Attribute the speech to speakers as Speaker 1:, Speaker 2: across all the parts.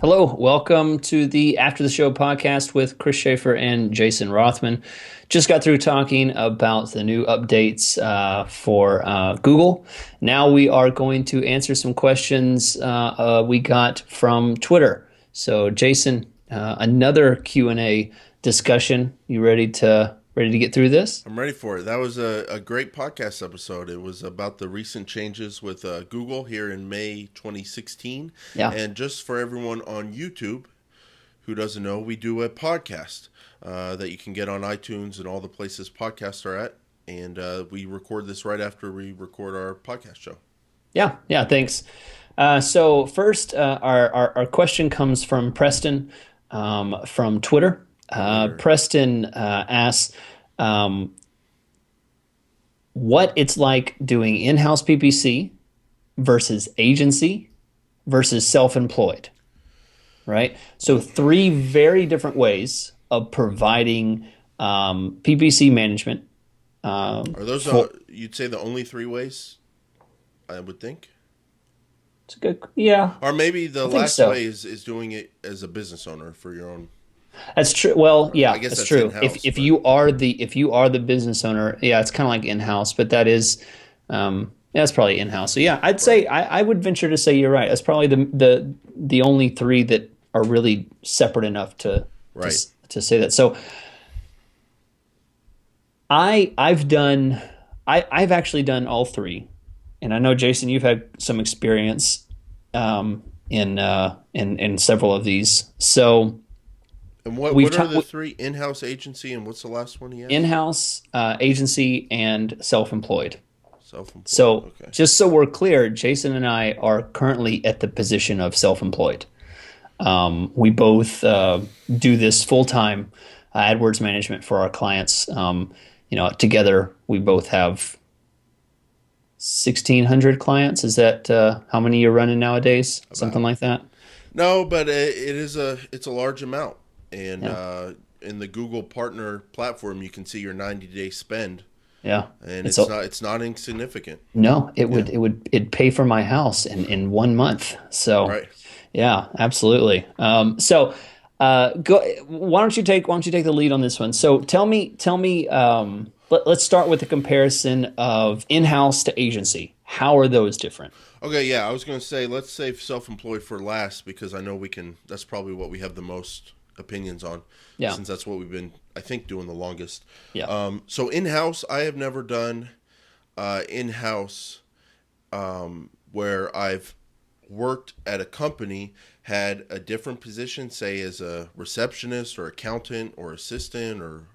Speaker 1: Hello, welcome to the After the Show podcast with Chris Schaeffer and Jason Rothman. Just got through talking about the new updates for Google. Now we are going to answer some questions we got from Twitter. So, Jason, another Q&A discussion. You ready to get through this?
Speaker 2: I'm ready for it. That was a great podcast episode. It was about the recent changes with Google here in May 2016.
Speaker 1: Yeah.
Speaker 2: And just for everyone on YouTube who doesn't know, we do a podcast that you can get on iTunes and all the places podcasts are at. And we record this right after we record our podcast show.
Speaker 1: Yeah, thanks. So first, our question comes from Preston from Twitter. Preston asks what it's like doing in-house PPC versus agency versus self-employed, right? So three very different ways of providing PPC management.
Speaker 2: Are those, you'd say, the only three ways, I would think?
Speaker 1: It's a good, yeah.
Speaker 2: Or maybe the
Speaker 1: I think
Speaker 2: last
Speaker 1: so.
Speaker 2: way is doing it as a business owner for your own.
Speaker 1: That's true. Well,
Speaker 2: I
Speaker 1: yeah,
Speaker 2: guess
Speaker 1: that's
Speaker 2: that's
Speaker 1: true.
Speaker 2: in-house.
Speaker 1: If
Speaker 2: But
Speaker 1: you are the business owner, yeah, it's kind of like in-house, but that is, yeah, that's probably in-house. So yeah, I'd say
Speaker 2: right,
Speaker 1: I would venture to say you're right. That's probably the only three that are really separate enough
Speaker 2: right,
Speaker 1: to say that. So I've actually done all three, and I know Jason, you've had some experience in several of these. So
Speaker 2: and what
Speaker 1: we've
Speaker 2: what are the
Speaker 1: talked
Speaker 2: three? In-house, agency, and what's the last one he asked?
Speaker 1: in-house, agency, and self-employed.
Speaker 2: Self-employed.
Speaker 1: So
Speaker 2: Okay.
Speaker 1: just so we're clear, Jason and I are currently at the position of self-employed. We both do this full-time AdWords management for our clients. Together we both have 1,600 clients. Is that how many you're running nowadays? Something
Speaker 2: About.
Speaker 1: like that?
Speaker 2: No, but it's a large amount, and
Speaker 1: Yeah.
Speaker 2: in the Google Partner platform, you can see your 90-day spend,
Speaker 1: Yeah.
Speaker 2: and
Speaker 1: It's a,
Speaker 2: it's not insignificant.
Speaker 1: no,
Speaker 2: Yeah.
Speaker 1: it'd pay for my house in 1 month. So
Speaker 2: Right.
Speaker 1: yeah, absolutely. Go. Why don't you take the lead on this one? So tell me. Let's start with the comparison of in-house to agency. How are those different?
Speaker 2: Okay. Yeah, I was going to say let's save self-employed for last because I know we can. That's probably what we have the most opinions on,
Speaker 1: Yeah,
Speaker 2: since that's what we've been, I think, doing the longest.
Speaker 1: yeah,
Speaker 2: So in-house, I have never done in-house where I've worked at a company, had a different position, say as a receptionist or accountant or assistant or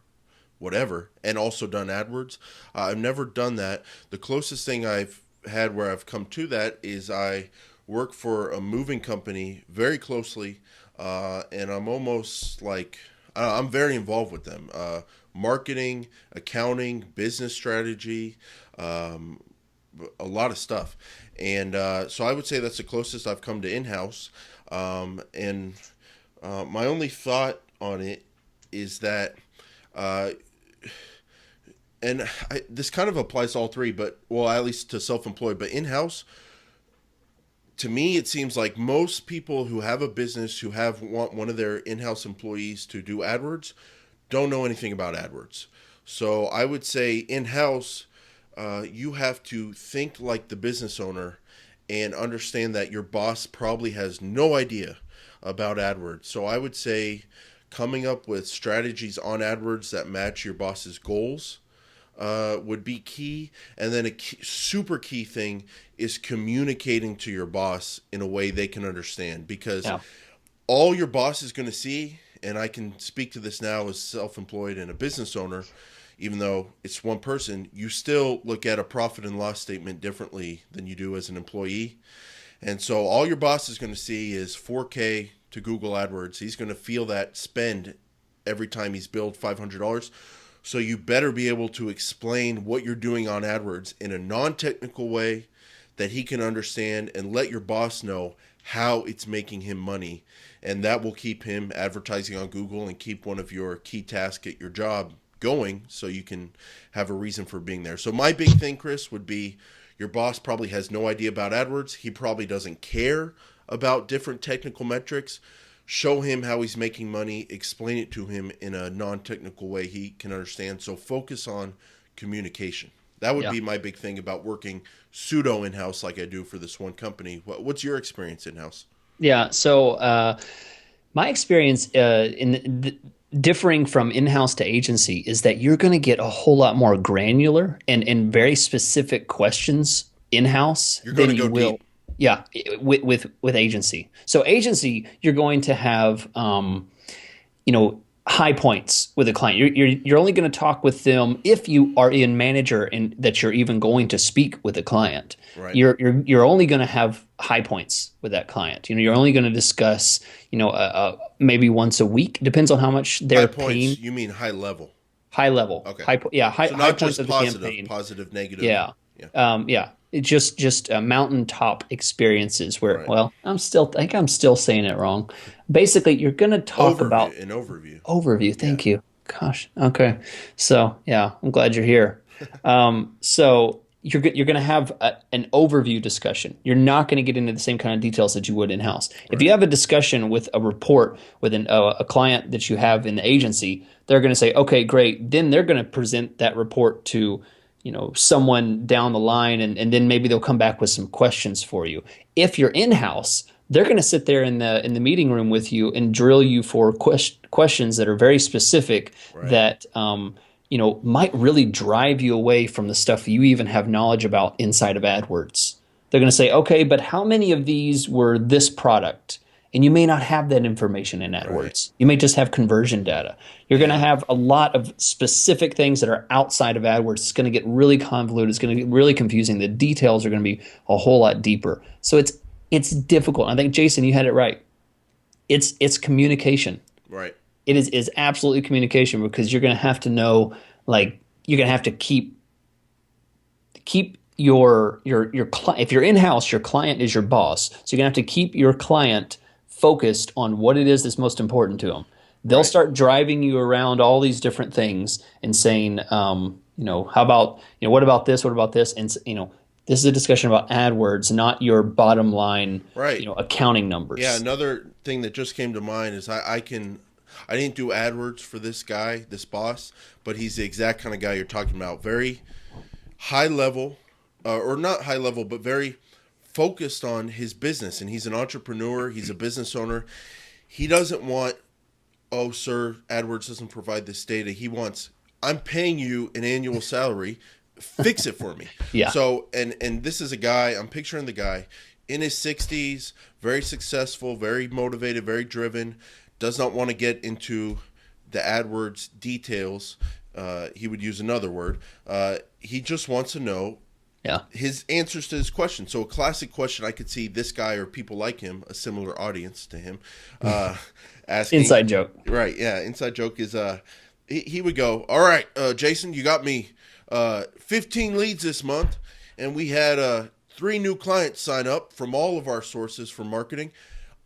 Speaker 2: whatever, and also done AdWords. I've never done that. The closest thing I've had where I've come to that is I work for a moving company very closely, and I'm almost like I'm very involved with them. Marketing, accounting, business strategy, um, a lot of stuff. And so I would say that's the closest I've come to in-house. And my only thought on it is that, uh, and this kind of applies to all three, but well, at least to self-employed, but in-house, to me, it seems like most people who have a business who want one of their in-house employees to do AdWords don't know anything about AdWords. So I would say in-house, you have to think like the business owner and understand that your boss probably has no idea about AdWords. So I would say coming up with strategies on AdWords that match your boss's goals would be key. And then super key thing is communicating to your boss in a way they can understand, because
Speaker 1: yeah,
Speaker 2: all your boss is going to see, and I can speak to this now as self-employed and a business owner, even though it's one person, you still look at a profit and loss statement differently than you do as an employee. And so all your boss is going to see is 4K to Google AdWords. He's going to feel that spend every time he's billed $500. So you better be able to explain what you're doing on AdWords in a non-technical way that he can understand, and let your boss know how it's making him money. And that will keep him advertising on Google and keep one of your key tasks at your job going, so you can have a reason for being there. So my big thing, Chris, would be your boss probably has no idea about AdWords. He probably doesn't care about different technical metrics. Show him how he's making money. Explain it to him in a non-technical way he can understand. So focus on communication. That would be my big thing about working pseudo in-house like I do for this one company. What's your experience in-house?
Speaker 1: Yeah. So my experience differing from in-house to agency is that you're going to get a whole lot more granular and very specific questions in-house than you will. Deep. Yeah, with agency. So agency, you're going to have high points with a client. You're only going to talk with them if you are in manager and that you're even going to speak with a client.
Speaker 2: Right.
Speaker 1: You're only going to have high points with that client. You're only going to discuss maybe once a week. Depends on how much they're paying.
Speaker 2: You mean high level?
Speaker 1: High level.
Speaker 2: Okay.
Speaker 1: High
Speaker 2: so not
Speaker 1: high
Speaker 2: just
Speaker 1: points of
Speaker 2: positive,
Speaker 1: the campaign.
Speaker 2: Positive, negative.
Speaker 1: Yeah. It's just mountaintop experiences where,
Speaker 2: right.
Speaker 1: I think I'm still saying it wrong. Basically, you're going to talk about
Speaker 2: an overview.
Speaker 1: Overview. Thank you. Gosh. Okay. So yeah, I'm glad you're here. So you're going to have an overview discussion. You're not going to get into the same kind of details that you would in-house. Right. If you have a discussion with a report with a client that you have in the agency, they're going to say, okay, great. Then they're going to present that report to someone down the line, and then maybe they'll come back with some questions for you. If you're in-house, they're going to sit there in the meeting room with you and drill you for questions that are very specific. Right. That might really drive you away from the stuff you even have knowledge about inside of AdWords. They're going to say, okay, but how many of these were this product? And you may not have that information in AdWords. Right. You may just have conversion data. You're going to have a lot of specific things that are outside of AdWords. It's going to get really convoluted. It's going to get really confusing. The details are going to be a whole lot deeper. So it's difficult. I think, Jason, you had it right. It's communication.
Speaker 2: Right.
Speaker 1: It is absolutely communication, because you're going to have to know, you're going to have to keep your client. If you're in-house, your client is your boss. So you're going to have to keep your client focused on what it is that's most important to them. They'll start driving you around all these different things and saying, how about, what about this? What about this? And, this is a discussion about AdWords, not your bottom line, accounting numbers.
Speaker 2: Yeah. Another thing that just came to mind is I didn't do AdWords for this guy, this boss, but he's the exact kind of guy you're talking about. Very high level, or not high level, but very focused on his business. And he's an entrepreneur. He's a business owner. He doesn't want, oh, sir, AdWords doesn't provide this data. He wants, I'm paying you an annual salary. Fix it for me.
Speaker 1: Yeah.
Speaker 2: So, and this is a guy, I'm picturing the guy in his 60s, very successful, very motivated, very driven, does not want to get into the AdWords details. He would use another word. He just wants to know his answers to his question. So a classic question, I could see this guy or people like him, a similar audience to him, asking.
Speaker 1: Inside joke.
Speaker 2: Right, yeah. Inside joke is he would go, all right, Jason, you got me 15 leads this month, and we had 3 new clients sign up from all of our sources for marketing.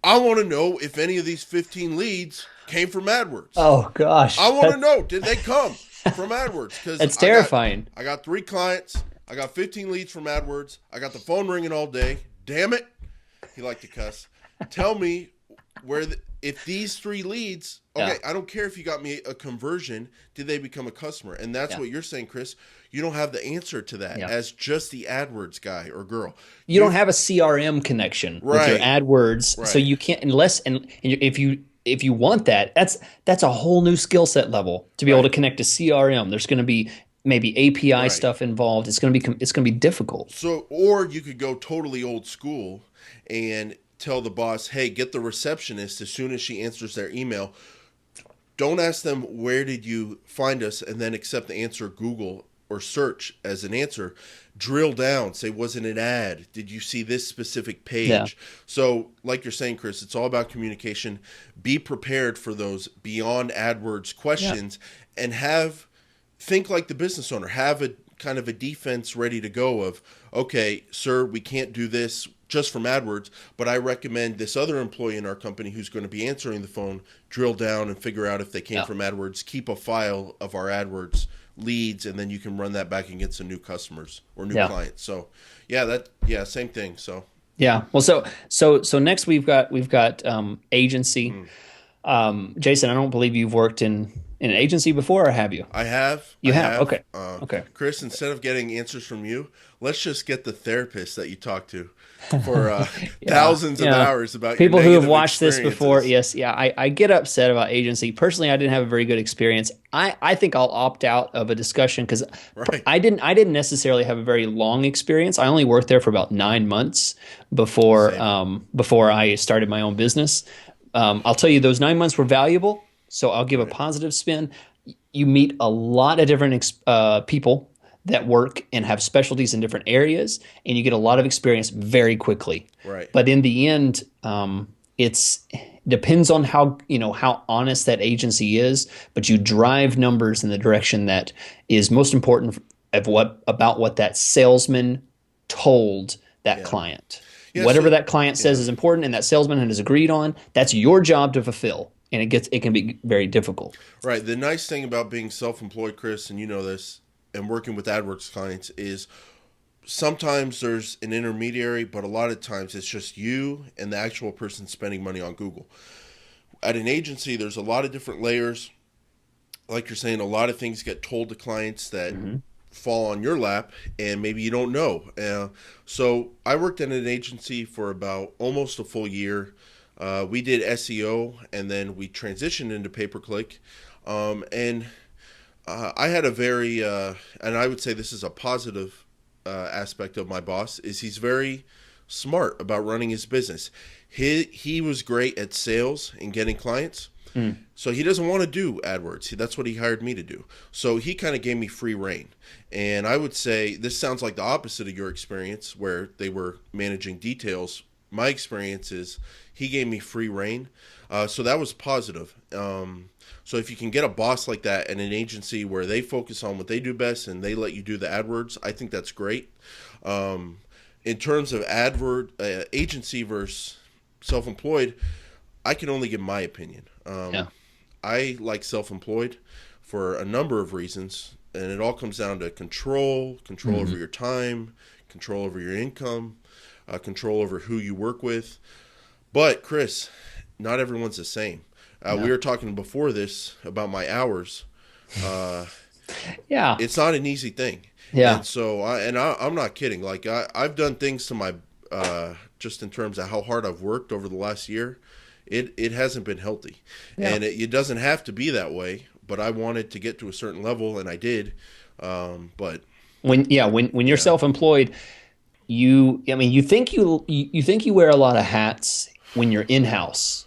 Speaker 2: I want to know if any of these 15 leads came from AdWords.
Speaker 1: Oh, gosh.
Speaker 2: I want to know, did they come from AdWords? Because
Speaker 1: it's terrifying.
Speaker 2: I got 3 clients. I got 15 leads from AdWords. I got the phone ringing all day. Damn it. He liked to cuss. Tell me if these 3 leads, okay, I don't care if you got me a conversion, did they become a customer? And that's what you're saying, Chris. You don't have the answer to that as just the AdWords guy or girl.
Speaker 1: You don't have a CRM connection with your AdWords, so you can't if you want that, that's a whole new skill set level to be able to connect to CRM. There's going to be maybe API stuff involved. It's going to be difficult.
Speaker 2: So, or you could go totally old school and tell the boss, hey, get the receptionist as soon as she answers their email. Don't ask them, where did you find us, and then accept the answer Google or search as an answer. Drill down. Say, was it an ad? Did you see this specific page? Yeah. So like you're saying, Chris, it's all about communication. Be prepared for those beyond AdWords questions and think like the business owner. Have a kind of a defense ready to go of, okay, sir, we can't do this just from AdWords, but I recommend this other employee in our company who's going to be answering the phone, drill down and figure out if they came from AdWords, keep a file of our AdWords leads, and then you can run that back against some new customers or new clients. So same thing. So
Speaker 1: Yeah. Well, so next we've got agency.
Speaker 2: Mm.
Speaker 1: Jason, I don't believe you've worked in an agency before, or have you?
Speaker 2: I have,
Speaker 1: You
Speaker 2: I
Speaker 1: have.
Speaker 2: have.
Speaker 1: Okay. Okay.
Speaker 2: Chris, instead of getting answers from you, let's just get the therapist that you talk to for
Speaker 1: Yeah.
Speaker 2: thousands of
Speaker 1: Yeah.
Speaker 2: hours about your
Speaker 1: People who have
Speaker 2: negative
Speaker 1: watched this before,
Speaker 2: experiences.
Speaker 1: yes, yeah, I get upset about agency. Personally, I didn't have a very good experience. I think I'll opt out of a discussion because
Speaker 2: Right.
Speaker 1: I didn't necessarily have a very long experience. I only worked there for about 9 months before
Speaker 2: Same.
Speaker 1: before I started my own business. I'll tell you those 9 months were valuable, so I'll give a
Speaker 2: Right.
Speaker 1: positive spin. You meet a lot of different people that work and have specialties in different areas, and you get a lot of experience very quickly.
Speaker 2: Right.
Speaker 1: But in the end, it's depends on how honest that agency is. But you drive numbers in the direction that is most important about what that salesman told that
Speaker 2: Yeah.
Speaker 1: client.
Speaker 2: Yeah.
Speaker 1: Whatever
Speaker 2: So,
Speaker 1: that client says
Speaker 2: yeah.
Speaker 1: is important, and that salesman has agreed on, that's your job to fulfill, and it can be very difficult.
Speaker 2: Right. The nice thing about being self-employed, Chris, and you know this, and working with AdWorks clients is sometimes there's an intermediary, but a lot of times it's just you and the actual person spending money on Google. At an agency, there's a lot of different layers. Like you're saying, a lot of things get told to clients that
Speaker 1: Mm-hmm.
Speaker 2: fall on your lap, and maybe you don't know. So I worked at an agency for about almost a full year. We did SEO, and then we transitioned into pay-per-click. And I had a very, and I would say this is a positive aspect of my boss, is he's very smart about running his business. He was great at sales and getting clients.
Speaker 1: Mm.
Speaker 2: So he doesn't want to do AdWords. That's what he hired me to do. So he kind of gave me free reign. And I would say this sounds like the opposite of your experience where they were managing details. My experience is he gave me free reign. So that was positive. So if you can get a boss like that in an agency where they focus on what they do best and they let you do the AdWords, I think that's great. In terms of agency versus self-employed, I can only give my opinion.
Speaker 1: Yeah.
Speaker 2: I like self-employed for a number of reasons, and it all comes down to control over
Speaker 1: Mhm.
Speaker 2: your time, control over your income, control over who you work with. But Chris, not everyone's the same. We
Speaker 1: No.
Speaker 2: were talking before this about my hours. Uh,
Speaker 1: Yeah.
Speaker 2: it's not an easy thing,
Speaker 1: Yeah.
Speaker 2: and so I'm not kidding. Like I've done things to my just in terms of how hard I've worked over the last year. It hasn't been healthy,
Speaker 1: Yeah.
Speaker 2: and it doesn't have to be that way. But I wanted to get to a certain level, and I did. But
Speaker 1: When you're
Speaker 2: yeah.
Speaker 1: self-employed, I mean, you think you wear a lot of hats when you're in-house,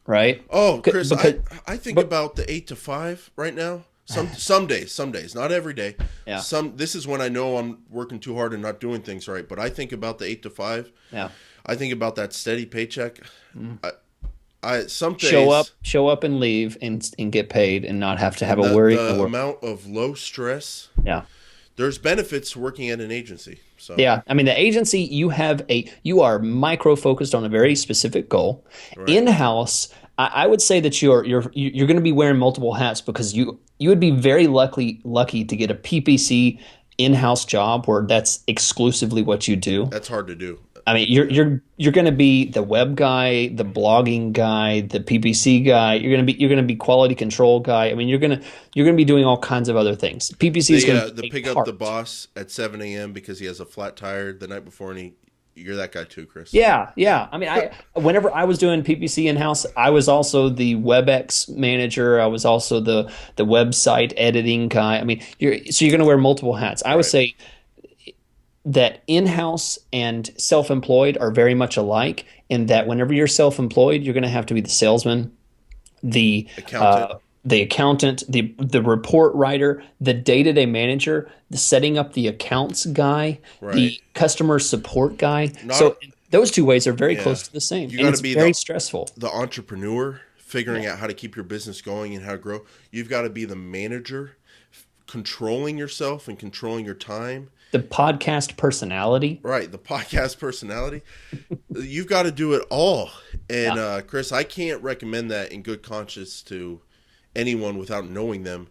Speaker 1: right?
Speaker 2: Oh, Chris,
Speaker 1: Because
Speaker 2: I think
Speaker 1: but
Speaker 2: about the 8 to 5 right now. Some days, not every day.
Speaker 1: yeah.
Speaker 2: This is when I know I'm working too hard and not doing things right. But I think about the 8 to 5.
Speaker 1: Yeah.
Speaker 2: I think about that steady paycheck. I, some
Speaker 1: Show up,
Speaker 2: days
Speaker 1: show up and leave and get paid and not have to have
Speaker 2: and
Speaker 1: a
Speaker 2: the
Speaker 1: worry
Speaker 2: the
Speaker 1: or
Speaker 2: amount of low stress.
Speaker 1: yeah.
Speaker 2: There's benefits to working at an agency. So
Speaker 1: Yeah, I mean the agency you are micro focused on a very specific goal.
Speaker 2: right,
Speaker 1: In-house, I would say that you're going to be wearing multiple hats because you would be very lucky to get a PPC in-house job where that's exclusively what you do.
Speaker 2: that's hard to do.
Speaker 1: I mean,
Speaker 2: Yeah,
Speaker 1: you're going to be the web guy, the blogging guy, the PPC guy. You're going to be quality control guy. I mean, you're going to be doing all kinds of other things. PPC is going to
Speaker 2: the
Speaker 1: be
Speaker 2: pick
Speaker 1: a
Speaker 2: up the
Speaker 1: part.
Speaker 2: boss at 7 a.m. because he has a flat tire the night before, and you're that guy too, Chris.
Speaker 1: Yeah, yeah. I mean, whenever I was doing PPC in house, I was also the WebEx manager. I was also the website editing guy. I mean, you're going to wear multiple hats. I would
Speaker 2: Right,
Speaker 1: say that in-house and self-employed are very much alike in that whenever you're self-employed, you're going to have to be the salesman, the
Speaker 2: accountant.
Speaker 1: the accountant, the report writer, the day-to-day manager, the setting up the accounts guy,
Speaker 2: Right,
Speaker 1: the customer support guy.
Speaker 2: not
Speaker 1: So those two ways are very
Speaker 2: yeah.
Speaker 1: close to the same,
Speaker 2: You
Speaker 1: and
Speaker 2: got
Speaker 1: it's
Speaker 2: to be
Speaker 1: very stressful.
Speaker 2: the entrepreneur,
Speaker 1: Yeah.
Speaker 2: figuring out how to keep your business going and how to grow. You've got to be the manager, controlling yourself and controlling your time.
Speaker 1: The podcast personality.
Speaker 2: Right, the podcast personality. You've got to do it all. And
Speaker 1: Yeah.
Speaker 2: Chris, I can't recommend that in good conscience to anyone without knowing them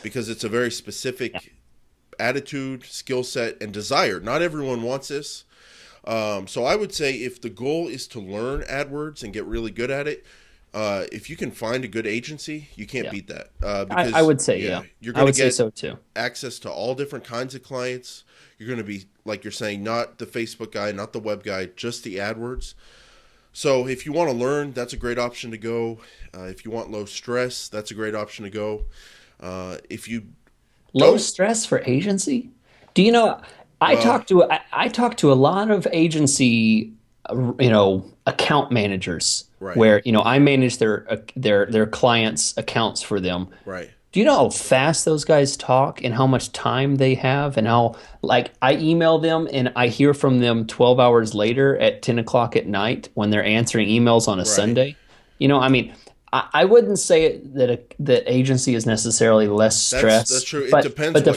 Speaker 2: because it's a very
Speaker 1: Yeah.
Speaker 2: specific attitude, skill set, and desire. Not everyone wants this. So I would say if the goal is to learn AdWords and get really good at it, if you can find a good agency, you can't
Speaker 1: Yeah.
Speaker 2: beat that.
Speaker 1: I
Speaker 2: Because
Speaker 1: would say, yeah.
Speaker 2: you're
Speaker 1: I
Speaker 2: going to
Speaker 1: would say
Speaker 2: get
Speaker 1: so too.
Speaker 2: access to all different kinds of clients. You're going to be, like you're saying, not the Facebook guy, not the web guy, just the AdWords. So if you want to learn, that's a great option to go. If you want low stress, that's a great option to go. If you
Speaker 1: Low
Speaker 2: don't,
Speaker 1: stress for agency? Do you know,
Speaker 2: well,
Speaker 1: I talk to a lot of agency, account managers
Speaker 2: right,
Speaker 1: where, I manage their clients' accounts for them.
Speaker 2: right.
Speaker 1: Do you know how fast those guys talk and how much time they have and how, like, I email them and I hear from them 12 hours later at 10 o'clock at night when they're answering emails on a
Speaker 2: Right.
Speaker 1: Sunday? I mean, I wouldn't say that agency is necessarily less
Speaker 2: That's
Speaker 1: stress,
Speaker 2: true. It
Speaker 1: but
Speaker 2: depends what kind.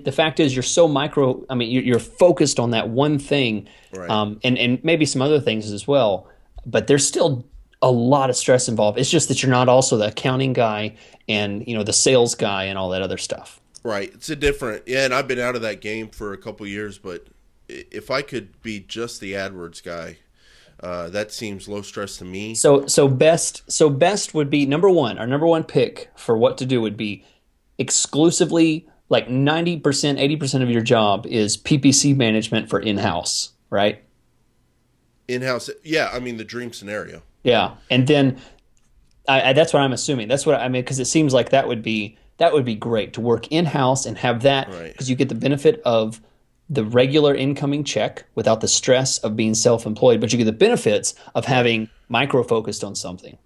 Speaker 1: the fact is you're so micro. I mean, you're focused on that one thing,
Speaker 2: Right.
Speaker 1: and maybe some other things as well. But there's still a lot of stress involved. It's just that you're not also the accounting guy and the sales guy and all that other stuff.
Speaker 2: Right. It's a different. Yeah, and I've been out of that game for a couple years, but if I could be just the AdWords guy, that seems low stress to me.
Speaker 1: So best would be number one. Our number one pick for what to do would be exclusively like 90%, 80% of your job is PPC management for in-house, right?
Speaker 2: In-house. Yeah, I mean the dream scenario.
Speaker 1: Yeah. And then that's what I'm assuming. That's what I mean, because it seems like that would be great to work in-house and have that
Speaker 2: Right.
Speaker 1: because you get the benefit of the regular incoming check without the stress of being self-employed, but you get the benefits of
Speaker 2: Right.
Speaker 1: having micro focused on something.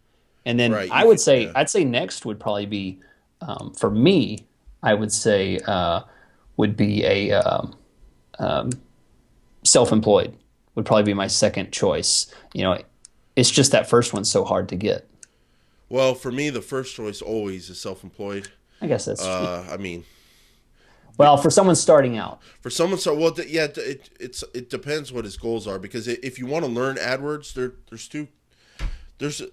Speaker 1: And then
Speaker 2: Right.
Speaker 1: I
Speaker 2: You
Speaker 1: would
Speaker 2: could.
Speaker 1: say
Speaker 2: Yeah.
Speaker 1: I'd say next would probably be for me. I would say would be a self-employed would probably be my second choice. It's just that first one's so hard to get.
Speaker 2: Well, for me, the first choice always is self-employed.
Speaker 1: I guess that's
Speaker 2: I mean,
Speaker 1: well for someone starting out.
Speaker 2: for someone so well, yeah, it depends what his goals are because if you want to learn AdWords, there's two.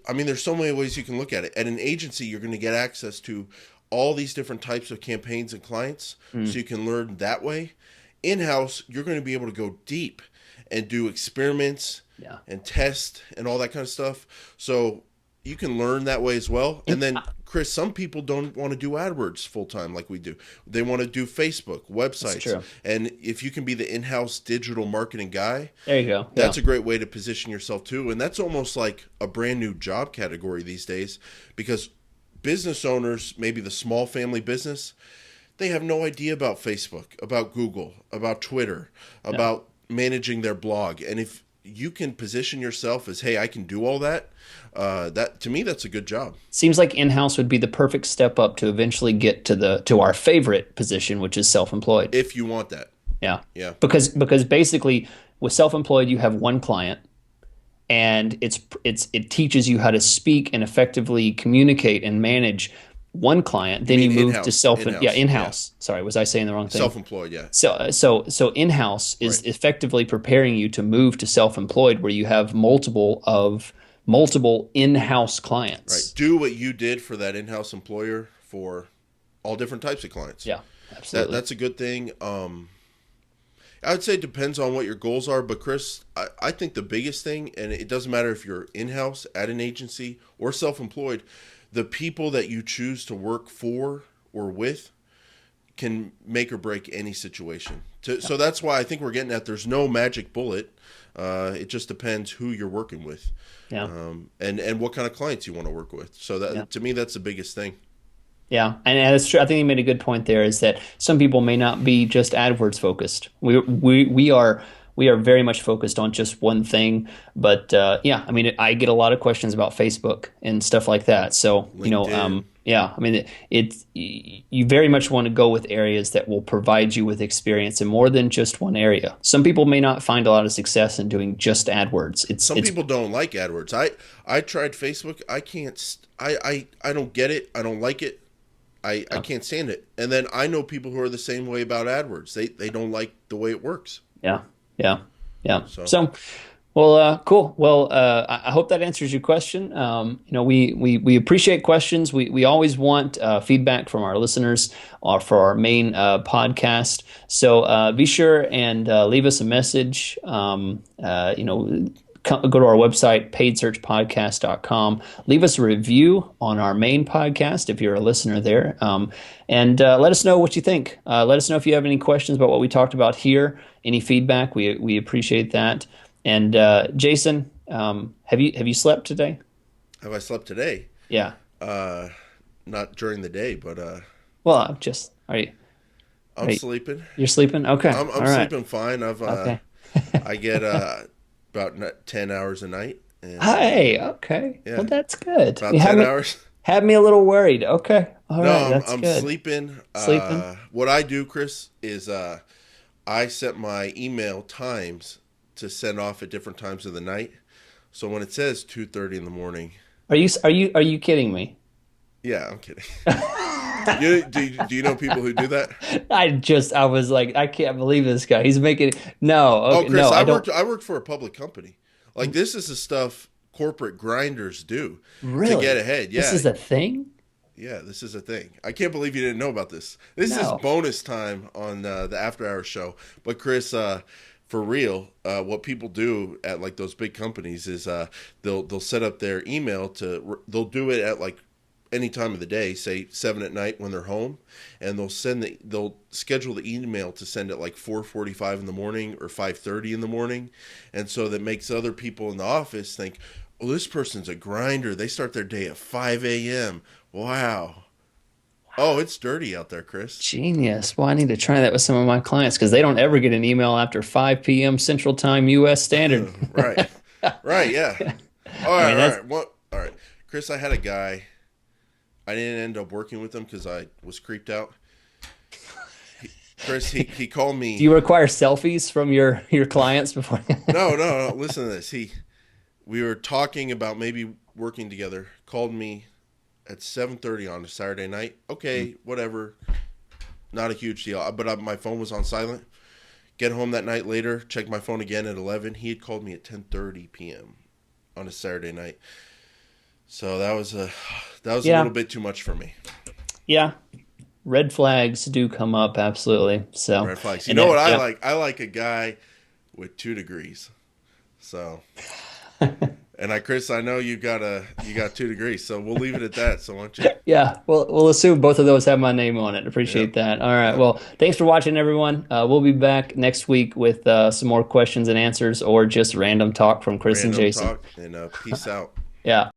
Speaker 2: I mean, there's so many ways you can look at it. At an agency, you're going to get access to all these different types of campaigns and clients, so you can learn that way. In-house, you're going to be able to go deep and do experiments
Speaker 1: Yeah.
Speaker 2: and test and all that kind of stuff. So you can learn that way as well. And then, Chris, some people don't want to do AdWords full time like we do. They want to do Facebook,
Speaker 1: That's
Speaker 2: websites.
Speaker 1: true.
Speaker 2: And if you can be the in-house digital marketing guy,
Speaker 1: There you go. Yeah.
Speaker 2: that's a great way to position yourself too. And that's almost like a brand new job category these days because business owners, maybe the small family business, they have no idea about Facebook, about Google, about Twitter,
Speaker 1: Yeah.
Speaker 2: about managing their blog. And if you can position yourself as, hey, I can do all that, that to me, that's a good job.
Speaker 1: Seems like in-house would be the perfect step up to eventually get to our favorite position, which is self-employed.
Speaker 2: If you want that.
Speaker 1: Yeah.
Speaker 2: Yeah.
Speaker 1: Because basically with self-employed you have one client and it teaches you how to speak and effectively communicate and manage one client. Then you
Speaker 2: mean
Speaker 1: move to
Speaker 2: in-house,
Speaker 1: self
Speaker 2: in-house,
Speaker 1: yeah, in-house. Sorry, was I saying the wrong thing?
Speaker 2: Self-employed, yeah.
Speaker 1: So in-house is
Speaker 2: Right.
Speaker 1: effectively preparing you to move to self-employed where you have multiple in-house
Speaker 2: Right.
Speaker 1: clients.
Speaker 2: Do what you did for that in-house employer for all different types of clients.
Speaker 1: Yeah, absolutely.
Speaker 2: That's a good thing. I would say it depends on what your goals are, but Chris, I think the biggest thing, and it doesn't matter if you're in-house at an agency or self-employed, the people that you choose to work for or with can make or break any situation. So that's why I think we're getting at there's no magic bullet. It just depends who you're working with,
Speaker 1: Yeah.
Speaker 2: and what kind of clients you want to work with. So that
Speaker 1: Yeah.
Speaker 2: to me, that's the biggest thing.
Speaker 1: Yeah, and that's true. I think you made a good point there. Is that some people may not be just AdWords focused. We are very much focused on just one thing. But yeah, I mean, I get a lot of questions about Facebook and stuff like that. So
Speaker 2: LinkedIn.
Speaker 1: yeah, I mean, you very much want to go with areas that will provide you with experience in more than just one area. Some people may not find a lot of success in doing just AdWords.
Speaker 2: Some people don't like AdWords. I tried Facebook. I can't. I don't get it. I don't like it. I can't stand it. And then I know people who are the same way about AdWords. They don't like the way it works.
Speaker 1: Yeah, yeah, yeah.
Speaker 2: So
Speaker 1: So, Well, cool. Well, I hope that answers your question. We appreciate questions. We always want feedback from our listeners for our main podcast. So be sure and leave us a message. Go to our website, paidsearchpodcast.com. Leave us a review on our main podcast if you're a listener there. And let us know what you think. Let us know if you have any questions about what we talked about here, any feedback. We appreciate that. And Jason, have you slept today?
Speaker 2: Have I slept today?
Speaker 1: Yeah.
Speaker 2: Not during the day, but
Speaker 1: Well, I'm just
Speaker 2: I'm sleeping.
Speaker 1: You're sleeping? Okay.
Speaker 2: I'm
Speaker 1: All right.
Speaker 2: sleeping fine.
Speaker 1: Okay.
Speaker 2: I get about 10 hours a night. And,
Speaker 1: Hey, okay.
Speaker 2: yeah,
Speaker 1: Well, that's good.
Speaker 2: about
Speaker 1: You
Speaker 2: 10 hours.
Speaker 1: had me a little worried. Okay. All
Speaker 2: No,
Speaker 1: right. That's
Speaker 2: I'm
Speaker 1: good.
Speaker 2: sleeping.
Speaker 1: Sleeping?
Speaker 2: What I do, Chris, is I set my email times to send off at different times of the night. So when it says 2:30 in the morning,
Speaker 1: Are you kidding me?
Speaker 2: yeah, I'm kidding. Do you know people who do that?
Speaker 1: I was like, I can't believe this guy. He's making no.
Speaker 2: Oh,
Speaker 1: Okay,
Speaker 2: Chris,
Speaker 1: no,
Speaker 2: I
Speaker 1: I don't.
Speaker 2: worked for a public company. Like this is the stuff corporate grinders do to
Speaker 1: Really?
Speaker 2: get ahead.
Speaker 1: This
Speaker 2: Yeah,
Speaker 1: is a thing?
Speaker 2: yeah, this is a thing. I can't believe you didn't know about this. This is
Speaker 1: No.
Speaker 2: bonus time on the After Hours show. But Chris, for real, what people do at like those big companies is they'll set up their email they'll do it at like any time of the day, say 7 at night when they're home, and they'll schedule the email to send at like 4:45 in the morning or 5:30 in the morning, and so that makes other people in the office think, oh, this person's a grinder. They start their day at 5 a.m. Wow. Oh, it's dirty out there, Chris.
Speaker 1: Genius. Well, I need to try that with some of my clients because they don't ever get an email after 5 p.m. Central Time U.S. Standard.
Speaker 2: Right. Right, yeah. All
Speaker 1: I
Speaker 2: right,
Speaker 1: mean,
Speaker 2: all
Speaker 1: that's
Speaker 2: right. All right. Chris, I had a guy. I didn't end up working with him because I was creeped out. Chris, he called
Speaker 1: Do you
Speaker 2: me.
Speaker 1: require selfies from your clients before?
Speaker 2: No. Listen to this. We were talking about maybe working together. Called me at 7:30 on a Saturday night. Okay, whatever. Not a huge deal. But my phone was on silent. Get home that night later. Check my phone again at 11. He had called me at 10:30 p.m. on a Saturday night. So that was a
Speaker 1: Yeah.
Speaker 2: little bit too much for me.
Speaker 1: Yeah. Red flags do come up, absolutely. So,
Speaker 2: Red flags. You
Speaker 1: and
Speaker 2: know
Speaker 1: then-
Speaker 2: what I
Speaker 1: yeah.
Speaker 2: like? I like a guy with 2 degrees. So, and Chris, I know you got 2 degrees, so we'll leave it at that. So, why don't you?
Speaker 1: Yeah, we'll assume both of those have my name on it. Appreciate that. All right. Well, thanks for watching, everyone. We'll be back next week with some more questions and answers or just random talk from Chris and
Speaker 2: Random
Speaker 1: Jason.
Speaker 2: talk and peace out.
Speaker 1: Yeah.